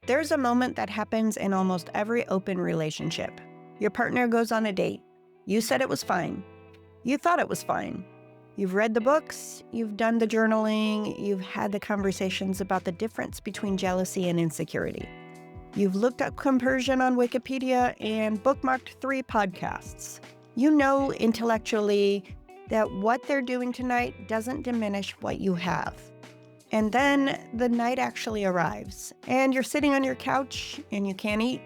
There's a moment that happens in almost every open relationship. Your partner goes on a date. You said it was fine. You thought it was fine. You've read the books, you've done the journaling, you've had the conversations about the difference between jealousy and insecurity. You've looked up Compersion on Wikipedia and bookmarked 3 podcasts. You know intellectually that what they're doing tonight doesn't diminish what you have. And then the night actually arrives, and you're sitting on your couch and you can't eat.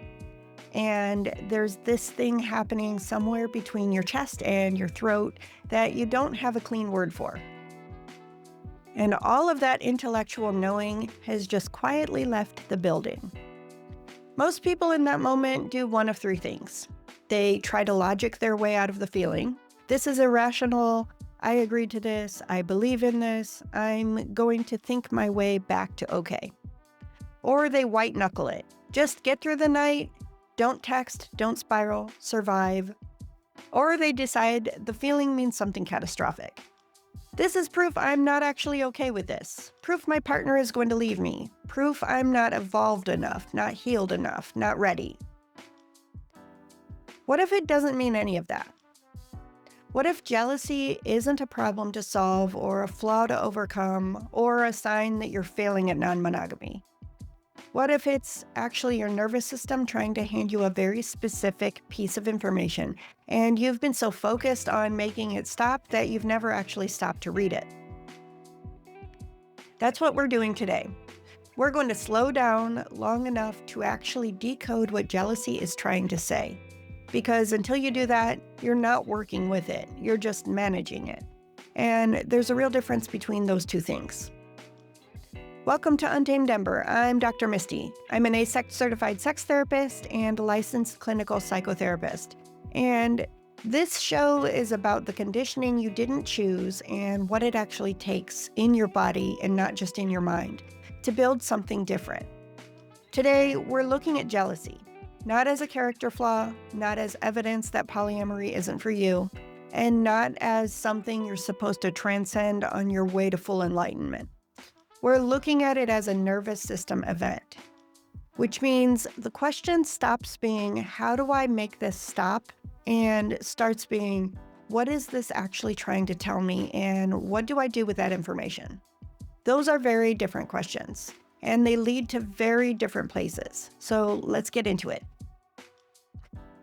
And there's this thing happening somewhere between your chest and your throat that you don't have a clean word for. And all of that intellectual knowing has just quietly left the building. Most people in that moment do one of 3 things. They try to logic their way out of the feeling. This is irrational. I agree to this. I believe in this. I'm going to think my way back to okay. Or they white-knuckle it. Just get through the night. Don't text, don't spiral, survive. Or they decide the feeling means something catastrophic. This is proof I'm not actually okay with this. Proof my partner is going to leave me. Proof I'm not evolved enough, not healed enough, not ready. What if it doesn't mean any of that? What if jealousy isn't a problem to solve or a flaw to overcome or a sign that you're failing at non-monogamy? What if it's actually your nervous system trying to hand you a very specific piece of information and you've been so focused on making it stop that you've never actually stopped to read it? That's what we're doing today. We're going to slow down long enough to actually decode what jealousy is trying to say. Because until you do that, you're not working with it, you're just managing it. And there's a real difference between those 2 things. Welcome to Untamed Ember. I'm Dr. Misty. I'm an certified sex therapist and a licensed clinical psychotherapist. And this show is about the conditioning you didn't choose and what it actually takes in your body and not just in your mind to build something different. Today, we're looking at jealousy. Not as a character flaw, not as evidence that polyamory isn't for you, and not as something you're supposed to transcend on your way to full enlightenment. We're looking at it as a nervous system event, which means the question stops being, how do I make this stop? And starts being, what is this actually trying to tell me? And what do I do with that information? Those are very different questions, and they lead to very different places. So let's get into it.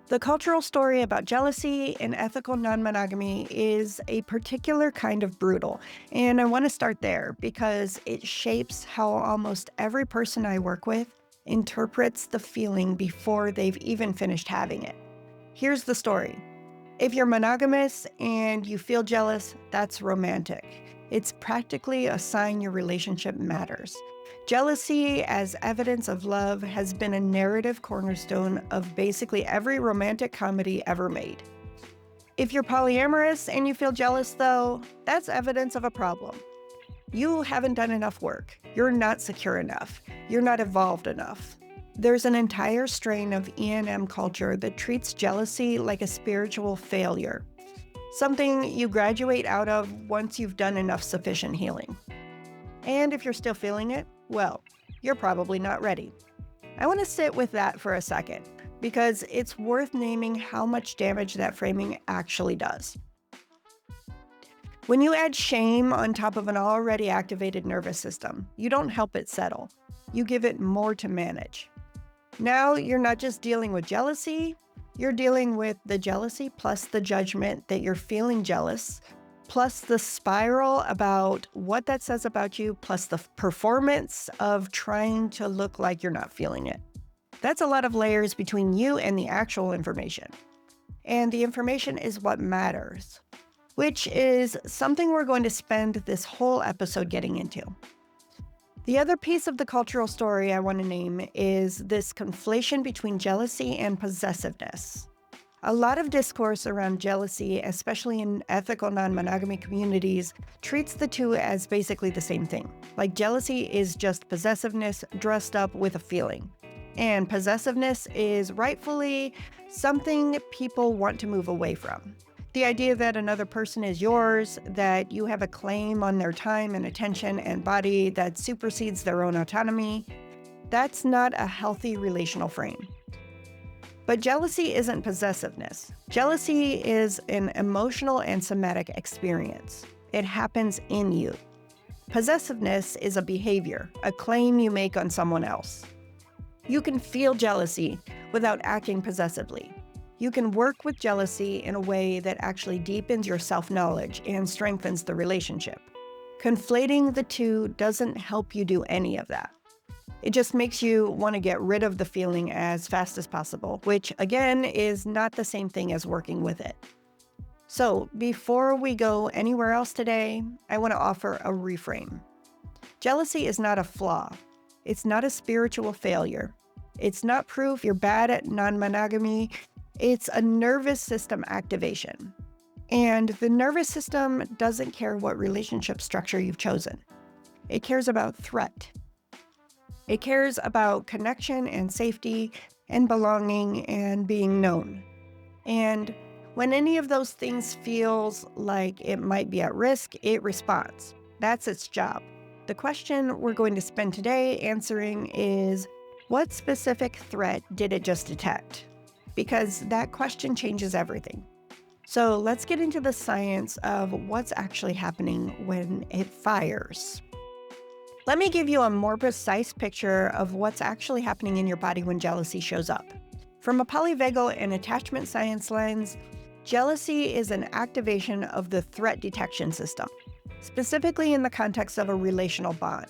The cultural story about jealousy and ethical non-monogamy is a particular kind of brutal, and I want to start there because it shapes how almost every person I work with interprets the feeling before they've even finished having it. Here's the story. If you're monogamous and you feel jealous, that's romantic. It's practically a sign your relationship matters. Jealousy as evidence of love has been a narrative cornerstone of basically every romantic comedy ever made. If you're polyamorous and you feel jealous, though, that's evidence of a problem. You haven't done enough work. You're not secure enough. You're not evolved enough. There's an entire strain of E&M culture that treats jealousy like a spiritual failure, something you graduate out of once you've done enough sufficient healing. And if you're still feeling it, well, you're probably not ready. I want to sit with that for a second, because it's worth naming how much damage that framing actually does. When you add shame on top of an already activated nervous system, you don't help it settle. You give it more to manage. Now you're not just dealing with jealousy, you're dealing with the jealousy plus the judgment that you're feeling jealous, plus the spiral about what that says about you, plus the performance of trying to look like you're not feeling it. That's a lot of layers between you and the actual information. And the information is what matters, which is something we're going to spend this whole episode getting into. The other piece of the cultural story I want to name is this conflation between jealousy and possessiveness. A lot of discourse around jealousy, especially in ethical non-monogamy communities, treats the two as basically the same thing. Like jealousy is just possessiveness dressed up with a feeling. And possessiveness is rightfully something people want to move away from. The idea that another person is yours, that you have a claim on their time and attention and body that supersedes their own autonomy. That's not a healthy relational frame. But jealousy isn't possessiveness. Jealousy is an emotional and somatic experience. It happens in you. Possessiveness is a behavior, a claim you make on someone else. You can feel jealousy without acting possessively. You can work with jealousy in a way that actually deepens your self-knowledge and strengthens the relationship. Conflating the two doesn't help you do any of that. It just makes you want to get rid of the feeling as fast as possible, which again is not the same thing as working with it. So before we go anywhere else today, I want to offer a reframe. Jealousy is not a flaw. It's not a spiritual failure. It's not proof you're bad at non-monogamy. It's a nervous system activation. And the nervous system doesn't care what relationship structure you've chosen. It cares about threat. It cares about connection and safety and belonging and being known. And when any of those things feels like it might be at risk, it responds. That's its job. The question we're going to spend today answering is, what specific threat did it just detect? Because that question changes everything. So let's get into the science of what's actually happening when it fires. Let me give you a more precise picture of what's actually happening in your body when jealousy shows up. From a polyvagal and attachment science lens, jealousy is an activation of the threat detection system, specifically in the context of a relational bond.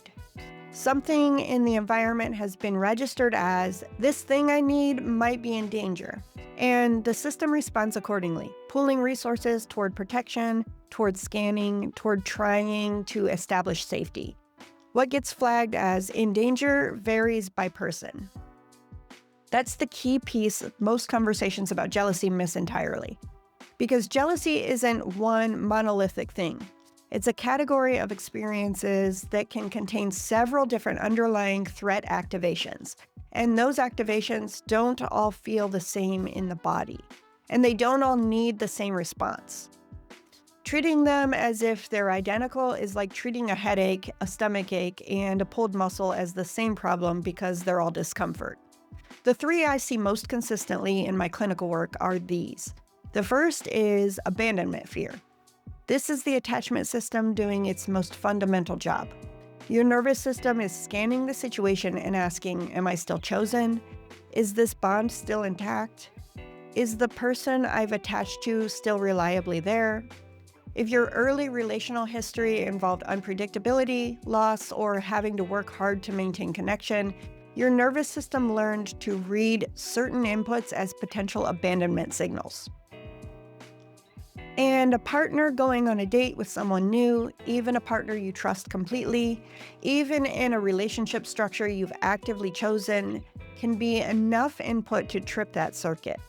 Something in the environment has been registered as, this thing I need might be in danger, and the system responds accordingly, pooling resources toward protection, toward scanning, toward trying to establish safety. What gets flagged as in danger varies by person. That's the key piece most conversations about jealousy miss entirely. Because jealousy isn't one monolithic thing. It's a category of experiences that can contain several different underlying threat activations. And those activations don't all feel the same in the body. And they don't all need the same response. Treating them as if they're identical is like treating a headache, a stomach ache, and a pulled muscle as the same problem because they're all discomfort. The three I see most consistently in my clinical work are these. The first is abandonment fear. This is the attachment system doing its most fundamental job. Your nervous system is scanning the situation and asking, am I still chosen? Is this bond still intact? Is the person I've attached to still reliably there? If your early relational history involved unpredictability, loss, or having to work hard to maintain connection, your nervous system learned to read certain inputs as potential abandonment signals. And a partner going on a date with someone new, even a partner you trust completely, even in a relationship structure you've actively chosen, can be enough input to trip that circuit.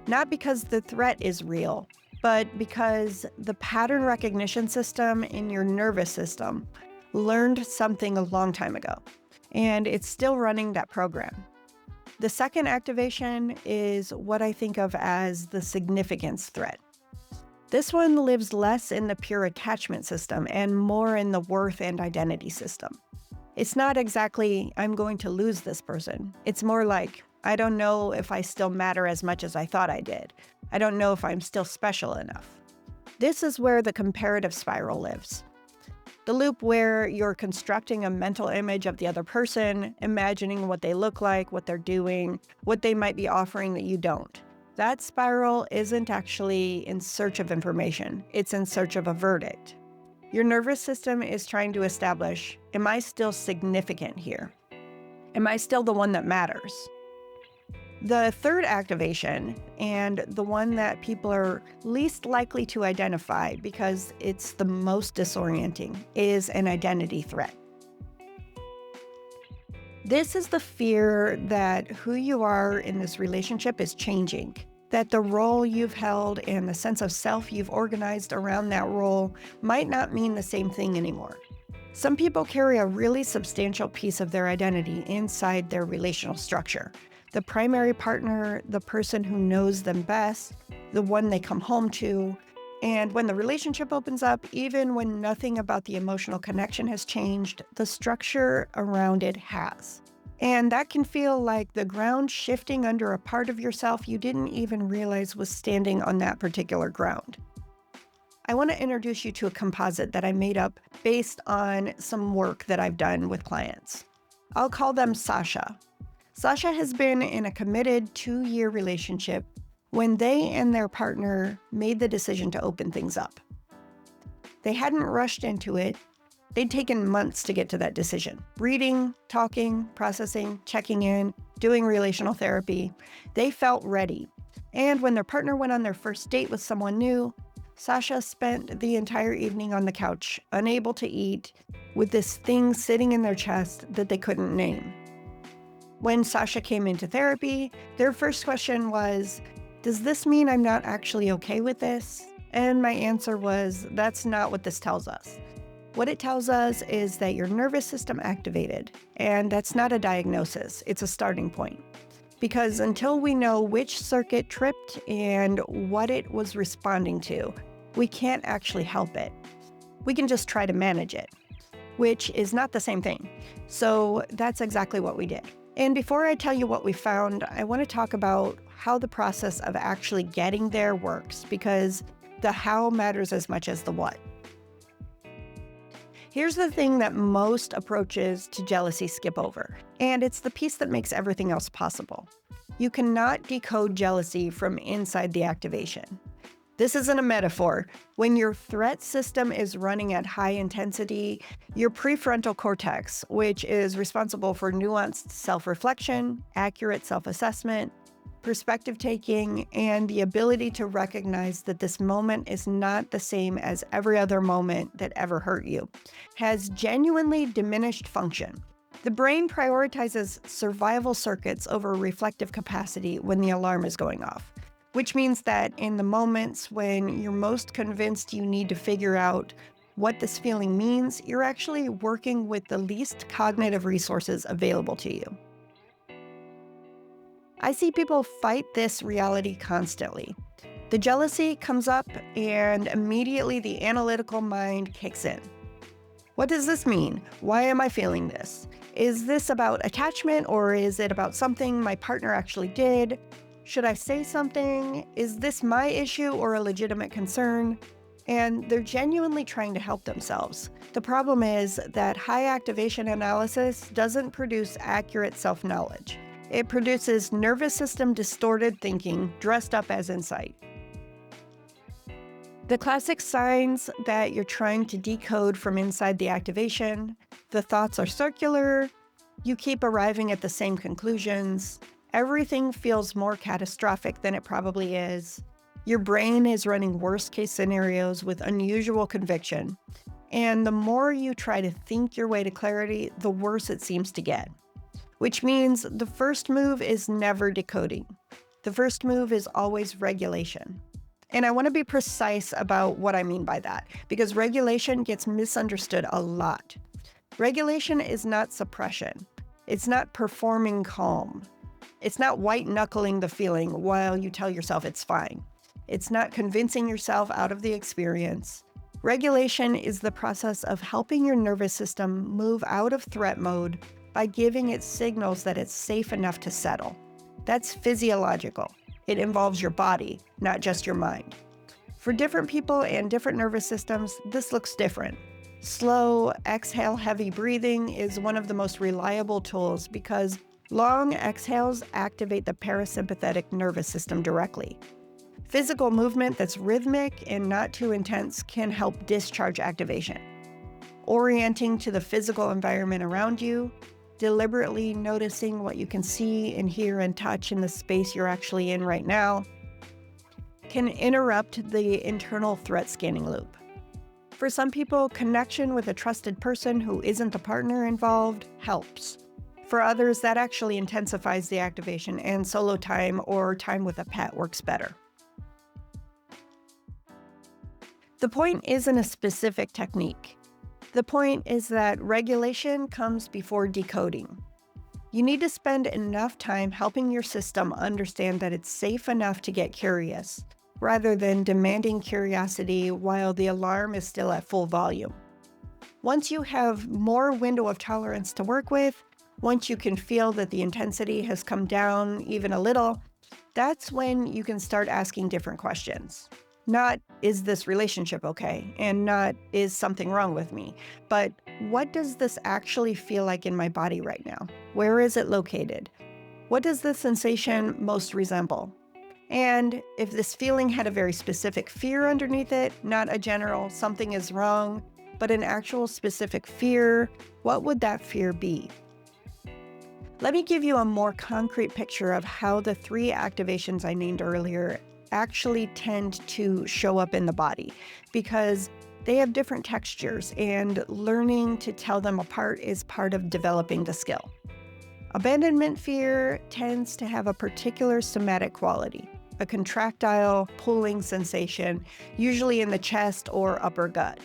Not because the threat is real, but because the pattern recognition system in your nervous system learned something a long time ago, and it's still running that program. The second activation is what I think of as the significance threat. This one lives less in the pure attachment system and more in the worth and identity system. It's not exactly, I'm going to lose this person. It's more like, I don't know if I still matter as much as I thought I did. I don't know if I'm still special enough. This is where the comparative spiral lives. The loop where you're constructing a mental image of the other person, imagining what they look like, what they're doing, what they might be offering that you don't. That spiral isn't actually in search of information. It's in search of a verdict. Your nervous system is trying to establish, am I still significant here? Am I still the one that matters? The third activation, and the one that people are least likely to identify because it's the most disorienting, is an identity threat. This is the fear that who you are in this relationship is changing, that the role you've held and the sense of self you've organized around that role might not mean the same thing anymore. Some people carry a really substantial piece of their identity inside their relational structure. The primary partner, the person who knows them best, the one they come home to. And when the relationship opens up, even when nothing about the emotional connection has changed, the structure around it has. And that can feel like the ground shifting under a part of yourself you didn't even realize was standing on that particular ground. I want to introduce you to a composite that I made up based on some work that I've done with clients. I'll call them Sasha. Sasha has been in a committed 2-year relationship when they and their partner made the decision to open things up. They hadn't rushed into it. They'd taken months to get to that decision. Reading, talking, processing, checking in, doing relational therapy. They felt ready. And when their partner went on their first date with someone new, Sasha spent the entire evening on the couch, unable to eat, with this thing sitting in their chest that they couldn't name. When Sasha came into therapy, their first question was, "Does this mean I'm not actually okay with this?" And my answer was, "That's not what this tells us. What it tells us is that your nervous system activated, and that's not a diagnosis, it's a starting point. Because until we know which circuit tripped and what it was responding to, we can't actually help it. We can just try to manage it, which is not the same thing." So that's exactly what we did. And before I tell you what we found, I want to talk about how the process of actually getting there works, because the how matters as much as the what. Here's the thing that most approaches to jealousy skip over, and it's the piece that makes everything else possible. You cannot decode jealousy from inside the activation. This isn't a metaphor. When your threat system is running at high intensity, your prefrontal cortex, which is responsible for nuanced self-reflection, accurate self-assessment, perspective taking, and the ability to recognize that this moment is not the same as every other moment that ever hurt you, has genuinely diminished function. The brain prioritizes survival circuits over reflective capacity when the alarm is going off, which means that in the moments when you're most convinced you need to figure out what this feeling means, you're actually working with the least cognitive resources available to you. I see people fight this reality constantly. The jealousy comes up and immediately the analytical mind kicks in. What does this mean? Why am I feeling this? Is this about attachment, or is it about something my partner actually did? Should I say something? Is this my issue or a legitimate concern? And they're genuinely trying to help themselves. The problem is that high activation analysis doesn't produce accurate self-knowledge. It produces nervous system distorted thinking dressed up as insight. The classic signs that you're trying to decode from inside the activation: the thoughts are circular, you keep arriving at the same conclusions, everything feels more catastrophic than it probably is, your brain is running worst-case scenarios with unusual conviction, and the more you try to think your way to clarity, the worse it seems to get. Which means the first move is never decoding. The first move is always regulation. And I want to be precise about what I mean by that, because regulation gets misunderstood a lot. Regulation is not suppression. It's not performing calm. It's not white-knuckling the feeling while you tell yourself it's fine. It's not convincing yourself out of the experience. Regulation is the process of helping your nervous system move out of threat mode by giving it signals that it's safe enough to settle. That's physiological. It involves your body, not just your mind. For different people and different nervous systems, this looks different. Slow, exhale-heavy breathing is one of the most reliable tools because long exhales activate the parasympathetic nervous system directly. Physical movement that's rhythmic and not too intense can help discharge activation. Orienting to the physical environment around you, deliberately noticing what you can see and hear and touch in the space you're actually in right now, can interrupt the internal threat scanning loop. For some people, connection with a trusted person who isn't the partner involved helps. For others, that actually intensifies the activation, and solo time or time with a pet works better. The point isn't a specific technique. The point is that regulation comes before decoding. You need to spend enough time helping your system understand that it's safe enough to get curious, rather than demanding curiosity while the alarm is still at full volume. Once you have more window of tolerance to work with, Once you can feel that the intensity has come down even a little, that's when you can start asking different questions. Not, is this relationship okay? And not, is something wrong with me? But what does this actually feel like in my body right now? Where is it located? What does the sensation most resemble? And if this feeling had a very specific fear underneath it, not a general something is wrong, but an actual specific fear, what would that fear be? Let me give you a more concrete picture of how the 3 activations I named earlier actually tend to show up in the body, because they have different textures, and learning to tell them apart is part of developing the skill. Abandonment fear tends to have a particular somatic quality, a contractile, pulling sensation, usually in the chest or upper gut.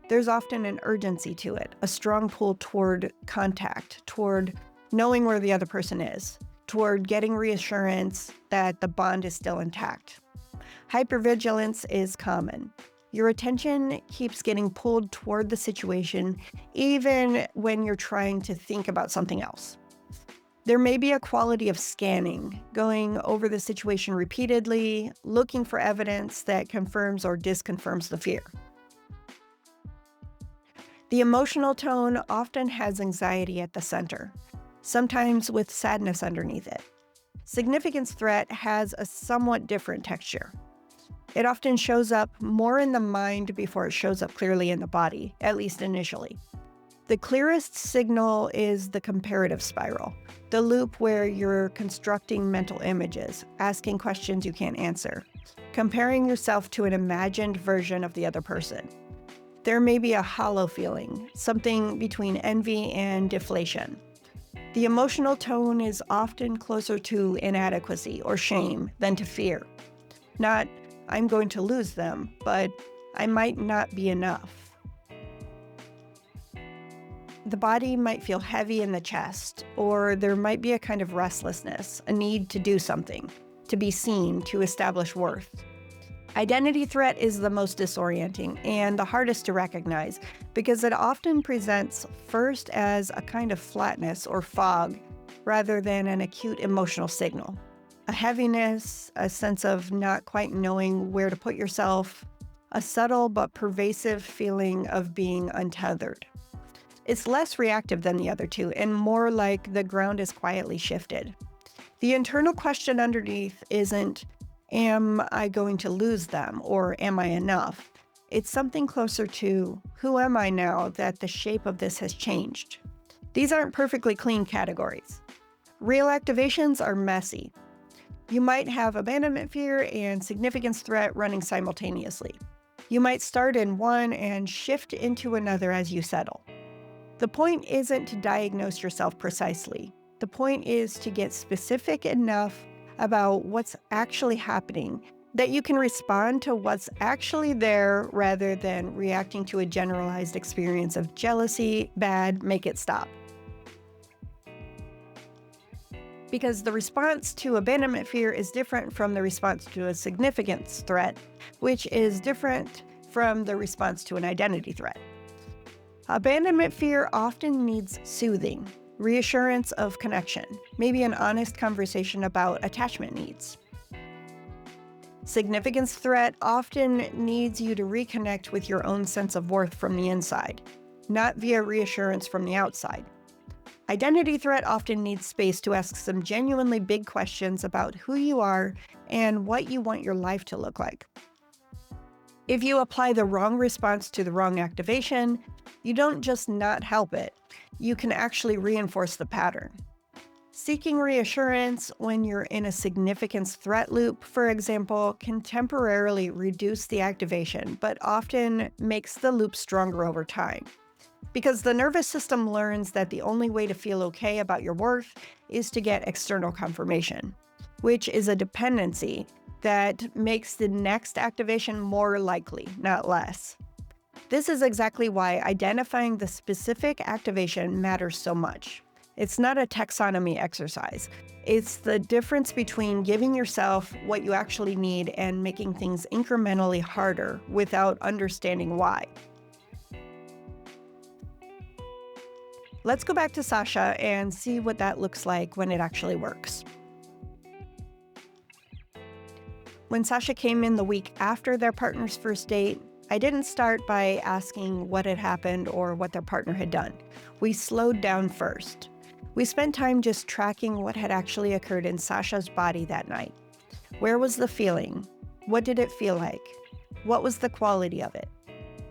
There's often an urgency to it, a strong pull toward contact, toward knowing where the other person is, toward getting reassurance that the bond is still intact. Hypervigilance is common. Your attention keeps getting pulled toward the situation, even when you're trying to think about something else. There may be a quality of scanning, going over the situation repeatedly, looking for evidence that confirms or disconfirms the fear. The emotional tone often has anxiety at the center, sometimes with sadness underneath it. Significance threat has a somewhat different texture. It often shows up more in the mind before it shows up clearly in the body, at least initially. The clearest signal is the comparative spiral, the loop where you're constructing mental images, asking questions you can't answer, comparing yourself to an imagined version of the other person. There may be a hollow feeling, something between envy and deflation. The emotional tone is often closer to inadequacy or shame than to fear. Not, I'm going to lose them, but I might not be enough. The body might feel heavy in the chest, or there might be a kind of restlessness, a need to do something, to be seen, to establish worth. Identity threat is the most disorienting and the hardest to recognize because it often presents first as a kind of flatness or fog rather than an acute emotional signal. A heaviness, a sense of not quite knowing where to put yourself, a subtle but pervasive feeling of being untethered. It's less reactive than the other two and more like the ground is quietly shifted. The internal question underneath isn't, am I going to lose them or am I enough? It's something closer to, who am I now that the shape of this has changed? These aren't perfectly clean categories. Real activations are messy. You might have abandonment fear and significance threat running simultaneously. You might start in one and shift into another as you settle. The point isn't to diagnose yourself precisely. The point is to get specific enough about what's actually happening that you can respond to what's actually there rather than reacting to a generalized experience of jealousy, bad, make it stop. Because the response to abandonment fear is different from the response to a significance threat, which is different from the response to an identity threat. Abandonment fear often needs soothing, reassurance of connection, maybe an honest conversation about attachment needs. Significance threat often needs you to reconnect with your own sense of worth from the inside, not via reassurance from the outside. Identity threat often needs space to ask some genuinely big questions about who you are and what you want your life to look like. If you apply the wrong response to the wrong activation, you don't just not help it, you can actually reinforce the pattern. Seeking reassurance when you're in a significance threat loop, for example, can temporarily reduce the activation, but often makes the loop stronger over time. Because the nervous system learns that the only way to feel okay about your worth is to get external confirmation, which is a dependency that makes the next activation more likely, not less. This is exactly why identifying the specific activation matters so much. It's not a taxonomy exercise. It's the difference between giving yourself what you actually need and making things incrementally harder without understanding why. Let's go back to Sasha and see what that looks like when it actually works. When Sasha came in the week after their partner's first date, I didn't start by asking what had happened or what their partner had done. We slowed down first. We spent time just tracking what had actually occurred in Sasha's body that night. Where was the feeling? What did it feel like? What was the quality of it?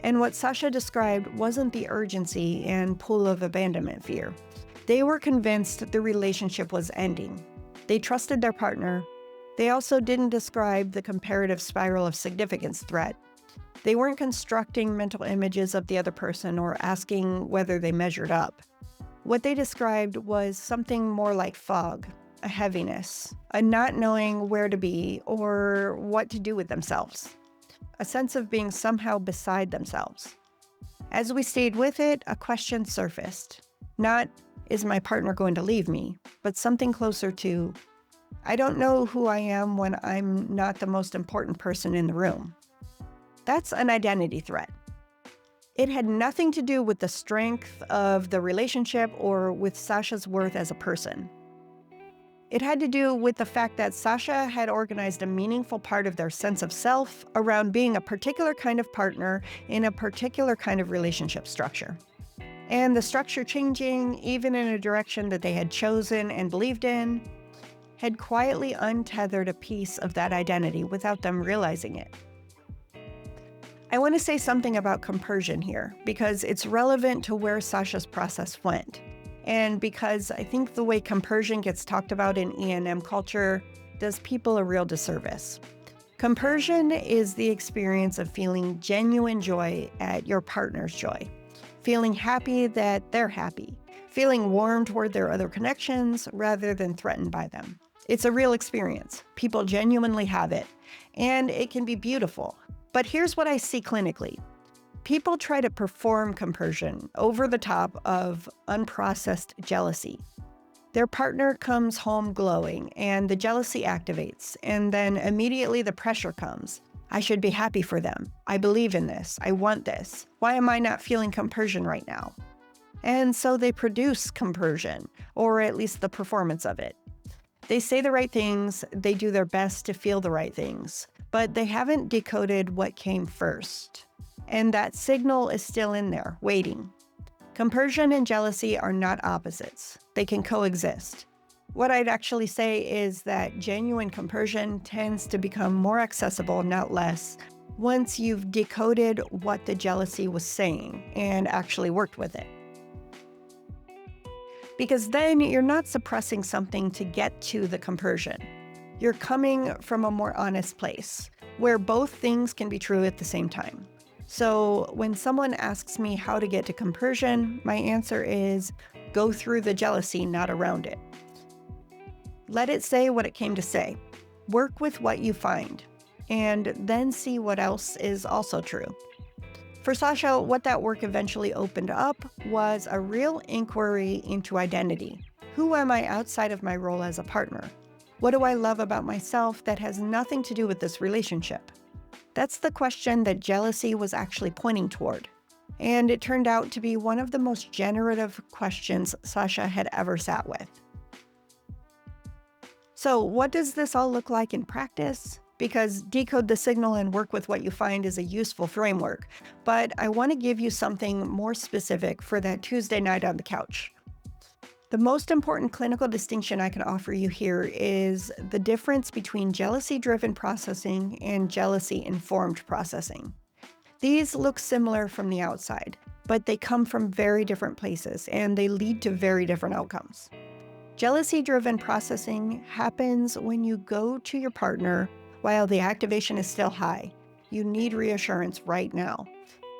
And what Sasha described wasn't the urgency and pull of abandonment fear. They were convinced the relationship was ending. They trusted their partner. They also didn't describe the comparative spiral of significance threat. They weren't constructing mental images of the other person or asking whether they measured up. What they described was something more like fog, a heaviness, a not knowing where to be or what to do with themselves, a sense of being somehow beside themselves. As we stayed with it, a question surfaced. Not, is my partner going to leave me, but something closer to, I don't know who I am when I'm not the most important person in the room. That's an identity threat. It had nothing to do with the strength of the relationship or with Sasha's worth as a person. It had to do with the fact that Sasha had organized a meaningful part of their sense of self around being a particular kind of partner in a particular kind of relationship structure. And the structure changing, even in a direction that they had chosen and believed in, had quietly untethered a piece of that identity without them realizing it. I want to say something about compersion here because it's relevant to where Sasha's process went. And because I think the way compersion gets talked about in E&M culture does people a real disservice. Compersion is the experience of feeling genuine joy at your partner's joy, feeling happy that they're happy, feeling warm toward their other connections rather than threatened by them. It's a real experience. People genuinely have it, and it can be beautiful. But here's what I see clinically. People try to perform compersion over the top of unprocessed jealousy. Their partner comes home glowing and the jealousy activates, and then immediately the pressure comes. I should be happy for them. I believe in this. I want this. Why am I not feeling compersion right now? And so they produce compersion, or at least the performance of it. They say the right things, they do their best to feel the right things, but they haven't decoded what came first. And that signal is still in there, waiting. Compersion and jealousy are not opposites. They can coexist. What I'd actually say is that genuine compersion tends to become more accessible, not less, once you've decoded what the jealousy was saying and actually worked with it. Because then you're not suppressing something to get to the compersion. You're coming from a more honest place, where both things can be true at the same time. So when someone asks me how to get to compersion, my answer is go through the jealousy, not around it. Let it say what it came to say. Work with what you find, and then see what else is also true. For Sasha, what that work eventually opened up was a real inquiry into identity. Who am I outside of my role as a partner? What do I love about myself that has nothing to do with this relationship? That's the question that jealousy was actually pointing toward. And it turned out to be one of the most generative questions Sasha had ever sat with. So what does this all look like in practice? Because decode the signal and work with what you find is a useful framework, but I want to give you something more specific for that Tuesday night on the couch. The most important clinical distinction I can offer you here is the difference between jealousy-driven processing and jealousy-informed processing. These look similar from the outside, but they come from very different places and they lead to very different outcomes. Jealousy-driven processing happens when you go to your partner while the activation is still high. You need reassurance right now.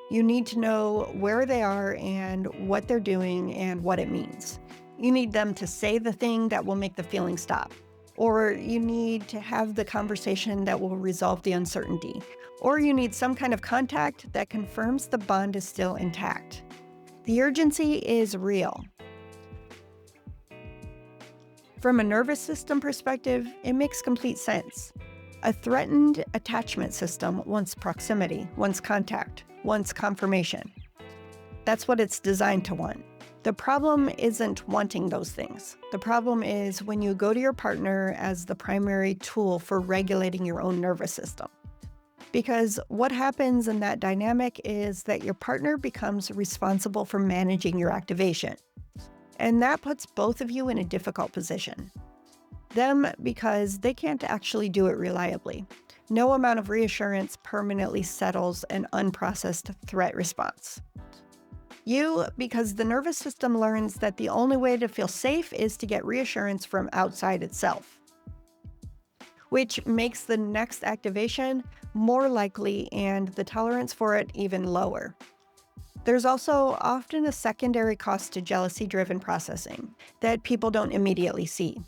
You need to know where they are and what they're doing and what it means. You need them to say the thing that will make the feeling stop. Or you need to have the conversation that will resolve the uncertainty. Or you need some kind of contact that confirms the bond is still intact. The urgency is real. From a nervous system perspective, it makes complete sense. A threatened attachment system wants proximity, wants contact, wants confirmation. That's what it's designed to want. The problem isn't wanting those things. The problem is when you go to your partner as the primary tool for regulating your own nervous system. Because what happens in that dynamic is that your partner becomes responsible for managing your activation. And that puts both of you in a difficult position. Them because they can't actually do it reliably. No amount of reassurance permanently settles an unprocessed threat response. You, because the nervous system learns that the only way to feel safe is to get reassurance from outside itself, which makes the next activation more likely and the tolerance for it even lower. There's also often a secondary cost to jealousy-driven processing that people don't immediately see.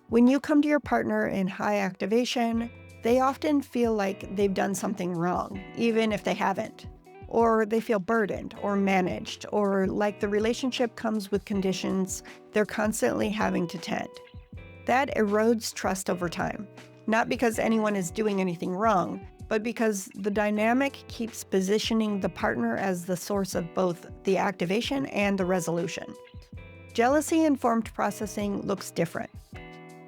When you come to your partner in high activation, they often feel like they've done something wrong, even if they haven't. Or they feel burdened or managed, or like the relationship comes with conditions they're constantly having to tend. That erodes trust over time, not because anyone is doing anything wrong, but because the dynamic keeps positioning the partner as the source of both the activation and the resolution. Jealousy-informed processing looks different.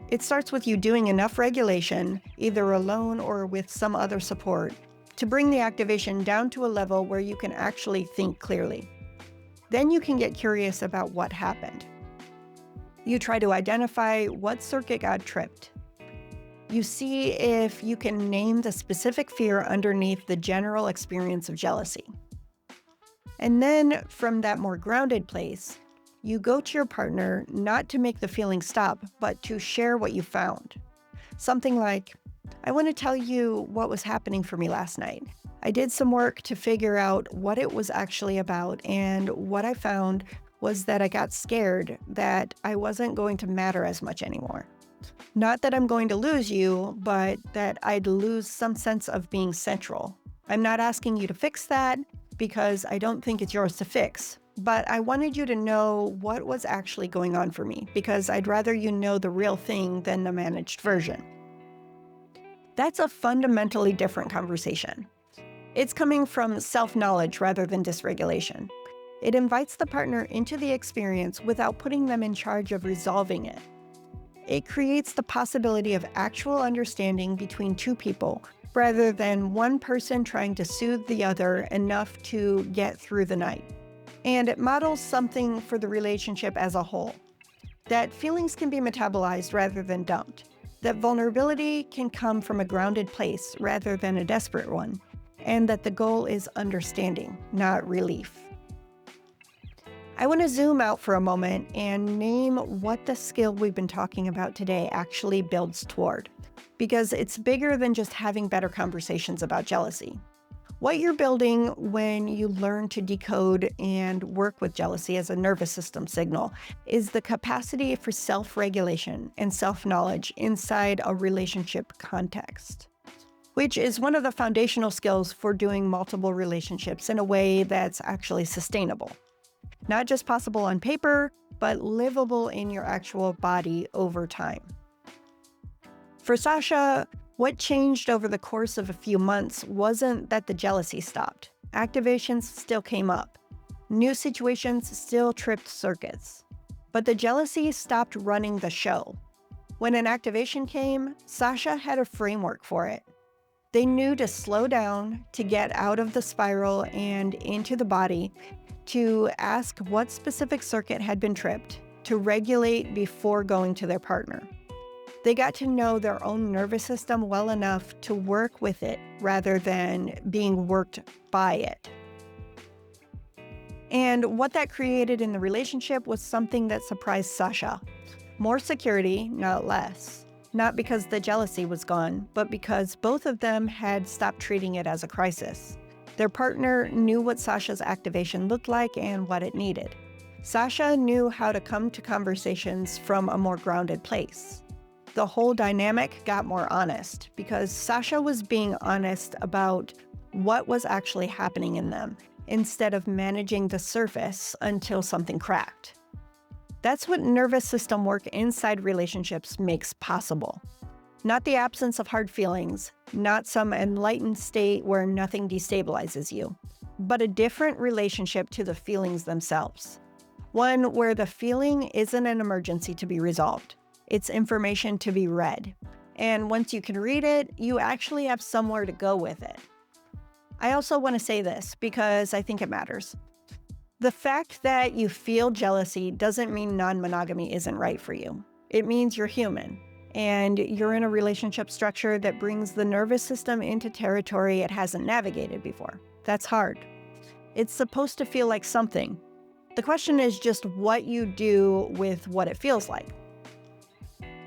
It starts with you doing enough regulation, either alone or with some other support, to bring the activation down to a level where you can actually think clearly. Then you can get curious about what happened. You try to identify what circuit got tripped. You see if you can name the specific fear underneath the general experience of jealousy. And then, from that more grounded place, you go to your partner not to make the feeling stop, but to share what you found. Something like, I want to tell you what was happening for me last night. I did some work to figure out what it was actually about, and what I found was that I got scared that I wasn't going to matter as much anymore. Not that I'm going to lose you, but that I'd lose some sense of being central. I'm not asking you to fix that because I don't think it's yours to fix, but I wanted you to know what was actually going on for me because I'd rather you know the real thing than the managed version. That's a fundamentally different conversation. It's coming from self-knowledge rather than dysregulation. It invites the partner into the experience without putting them in charge of resolving it. It creates the possibility of actual understanding between two people, rather than one person trying to soothe the other enough to get through the night. And it models something for the relationship as a whole. That feelings can be metabolized rather than dumped. That vulnerability can come from a grounded place rather than a desperate one, and that the goal is understanding, not relief. I want to zoom out for a moment and name what the skill we've been talking about today actually builds toward, because it's bigger than just having better conversations about jealousy. What you're building when you learn to decode and work with jealousy as a nervous system signal is the capacity for self-regulation and self-knowledge inside a relationship context, which is one of the foundational skills for doing multiple relationships in a way that's actually sustainable. Not just possible on paper, but livable in your actual body over time. For Sasha, what changed over the course of a few months wasn't that the jealousy stopped. Activations still came up. New situations still tripped circuits. But the jealousy stopped running the show. When an activation came, Sasha had a framework for it. They knew to slow down, to get out of the spiral and into the body, to ask what specific circuit had been tripped, to regulate before going to their partner. They got to know their own nervous system well enough to work with it rather than being worked by it. And what that created in the relationship was something that surprised Sasha. More security, not less. Not because the jealousy was gone, but because both of them had stopped treating it as a crisis. Their partner knew what Sasha's activation looked like and what it needed. Sasha knew how to come to conversations from a more grounded place. The whole dynamic got more honest because Sasha was being honest about what was actually happening in them instead of managing the surface until something cracked. That's what nervous system work inside relationships makes possible. Not the absence of hard feelings, not some enlightened state where nothing destabilizes you, but a different relationship to the feelings themselves. One where the feeling isn't an emergency to be resolved. It's information to be read. And once you can read it, you actually have somewhere to go with it. I also want to say this because I think it matters. The fact that you feel jealousy doesn't mean non-monogamy isn't right for you. It means you're human, and you're in a relationship structure that brings the nervous system into territory it hasn't navigated before. That's hard. It's supposed to feel like something. The question is just what you do with what it feels like.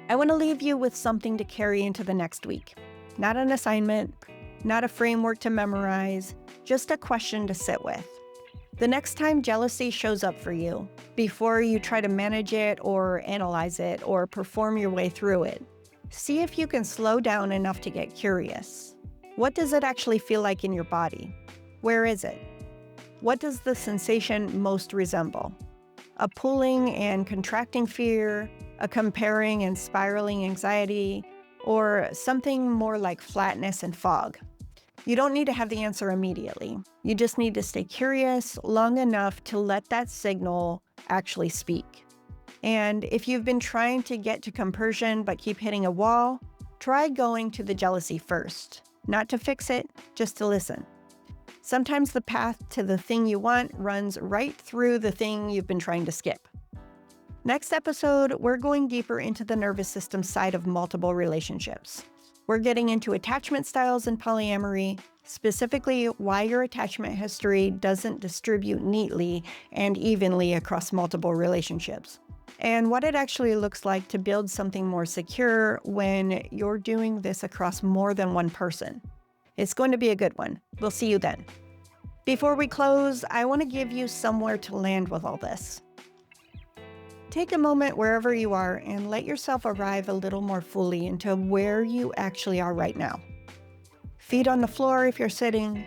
I want to leave you with something to carry into the next week. Not an assignment, not a framework to memorize, just a question to sit with. The next time jealousy shows up for you, before you try to manage it or analyze it or perform your way through it, see if you can slow down enough to get curious. What does it actually feel like in your body? Where is it? What does the sensation most resemble? A pulling and contracting fear, a comparing and spiraling anxiety, or something more like flatness and fog? You don't need to have the answer immediately. You just need to stay curious long enough to let that signal actually speak. And if you've been trying to get to compersion but keep hitting a wall, try going to the jealousy first. Not to fix it, just to listen. Sometimes the path to the thing you want runs right through the thing you've been trying to skip. Next episode, we're going deeper into the nervous system side of multiple relationships. We're getting into attachment styles and polyamory, specifically why your attachment history doesn't distribute neatly and evenly across multiple relationships, and what it actually looks like to build something more secure when you're doing this across more than one person. It's going to be a good one. We'll see you then. Before we close, I want to give you somewhere to land with all this. Take a moment wherever you are and let yourself arrive a little more fully into where you actually are right now. Feet on the floor if you're sitting,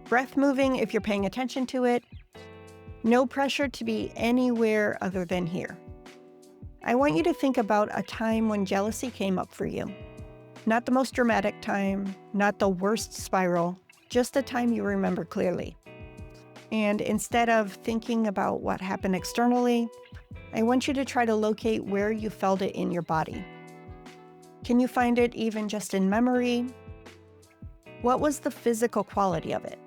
breath moving if you're paying attention to it. No pressure to be anywhere other than here. I want you to think about a time when jealousy came up for you. Not the most dramatic time, not the worst spiral, just a time you remember clearly. And instead of thinking about what happened externally, I want you to try to locate where you felt it in your body. Can you find it even just in memory? What was the physical quality of it?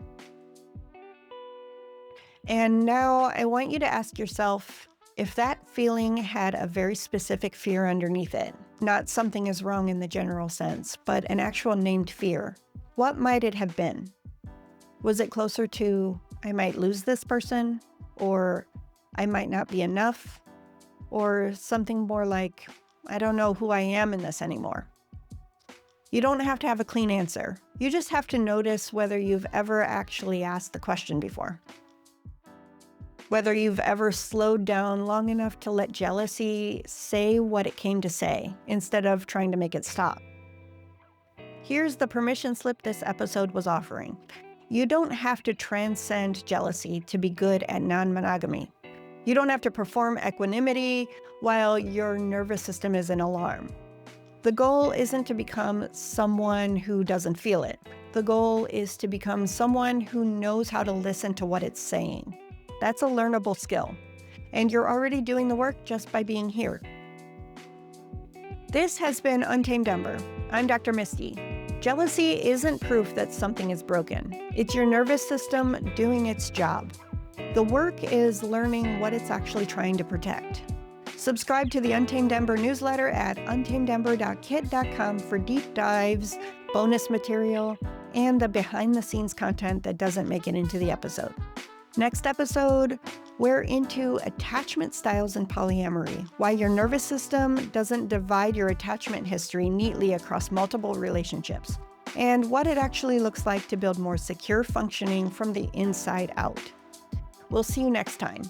And now I want you to ask yourself if that feeling had a very specific fear underneath it, not something is wrong in the general sense, but an actual named fear. What might it have been? Was it closer to, I might lose this person, or I might not be enough, or something more like, I don't know who I am in this anymore? You don't have to have a clean answer. You just have to notice whether you've ever actually asked the question before. Whether you've ever slowed down long enough to let jealousy say what it came to say, instead of trying to make it stop. Here's the permission slip this episode was offering. You don't have to transcend jealousy to be good at non-monogamy. You don't have to perform equanimity while your nervous system is in alarm. The goal isn't to become someone who doesn't feel it. The goal is to become someone who knows how to listen to what it's saying. That's a learnable skill, and you're already doing the work just by being here. This has been Untamed Ember. I'm Dr. Misty. Jealousy isn't proof that something is broken. It's your nervous system doing its job. The work is learning what it's actually trying to protect. Subscribe to the Untamed Ember newsletter at untamedember.kit.com for deep dives, bonus material, and the behind-the-scenes content that doesn't make it into the episode. Next episode, we're into attachment styles and polyamory, why your nervous system doesn't divide your attachment history neatly across multiple relationships, and what it actually looks like to build more secure functioning from the inside out. We'll see you next time.